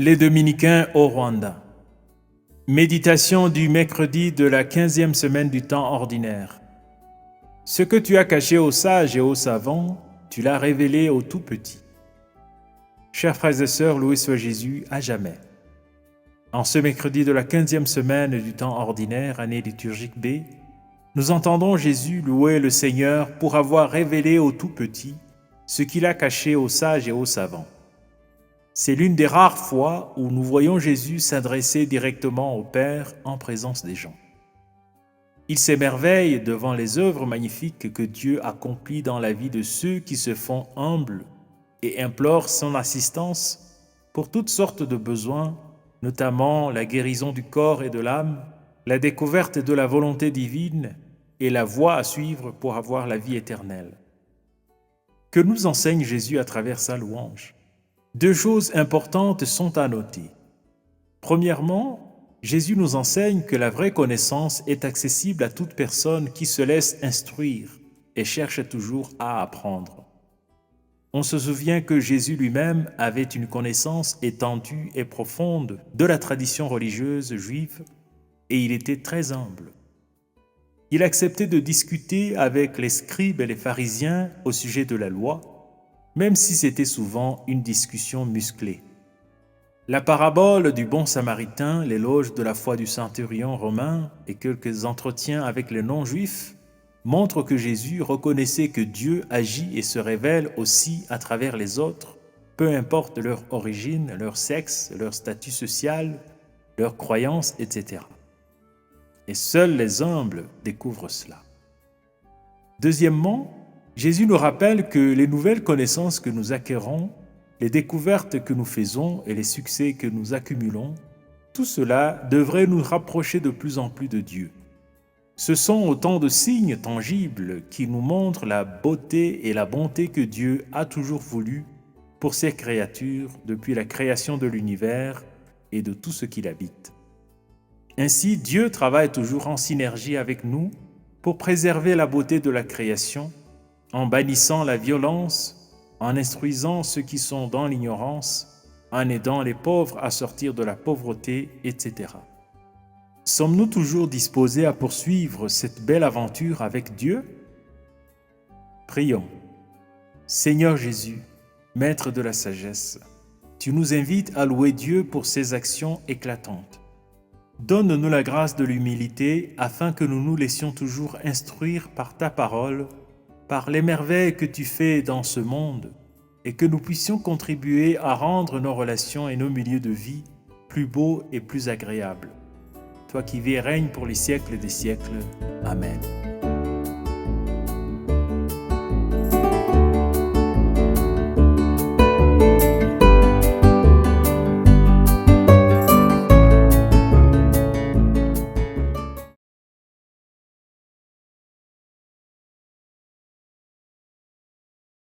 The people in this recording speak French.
Les Dominicains au Rwanda. Méditation du mercredi de la 15e semaine du temps ordinaire. Ce que tu as caché aux sages et aux savants, tu l'as révélé aux tout petits. Chers frères et sœurs, loué soit Jésus à jamais. En ce mercredi de la 15e semaine du temps ordinaire, année liturgique B, nous entendons Jésus louer le Seigneur pour avoir révélé aux tout petits ce qu'il a caché aux sages et aux savants. C'est l'une des rares fois où nous voyons Jésus s'adresser directement au Père en présence des gens. Il s'émerveille devant les œuvres magnifiques que Dieu accomplit dans la vie de ceux qui se font humbles et implorent son assistance pour toutes sortes de besoins, notamment la guérison du corps et de l'âme, la découverte de la volonté divine et la voie à suivre pour avoir la vie éternelle. Que nous enseigne Jésus à travers sa louange? Deux choses importantes sont à noter. Premièrement, Jésus nous enseigne que la vraie connaissance est accessible à toute personne qui se laisse instruire et cherche toujours à apprendre. On se souvient que Jésus lui-même avait une connaissance étendue et profonde de la tradition religieuse juive et il était très humble. Il acceptait de discuter avec les scribes et les pharisiens au sujet de la loi, même si c'était souvent une discussion musclée. La parabole du bon samaritain, l'éloge de la foi du centurion romain et quelques entretiens avec les non-juifs montrent que Jésus reconnaissait que Dieu agit et se révèle aussi à travers les autres, peu importe leur origine, leur sexe, leur statut social, leurs croyances, etc. Et seuls les humbles découvrent cela. Deuxièmement, Jésus nous rappelle que les nouvelles connaissances que nous acquérons, les découvertes que nous faisons et les succès que nous accumulons, tout cela devrait nous rapprocher de plus en plus de Dieu. Ce sont autant de signes tangibles qui nous montrent la beauté et la bonté que Dieu a toujours voulu pour ses créatures depuis la création de l'univers et de tout ce qu'il habite. Ainsi, Dieu travaille toujours en synergie avec nous pour préserver la beauté de la création, en bannissant la violence, en instruisant ceux qui sont dans l'ignorance, en aidant les pauvres à sortir de la pauvreté, etc. Sommes-nous toujours disposés à poursuivre cette belle aventure avec Dieu? Prions. Seigneur Jésus, Maître de la sagesse, tu nous invites à louer Dieu pour ses actions éclatantes. Donne-nous la grâce de l'humilité afin que nous nous laissions toujours instruire par ta parole, par les merveilles que tu fais dans ce monde et que nous puissions contribuer à rendre nos relations et nos milieux de vie plus beaux et plus agréables. Toi qui vis et règnes pour les siècles des siècles. Amen.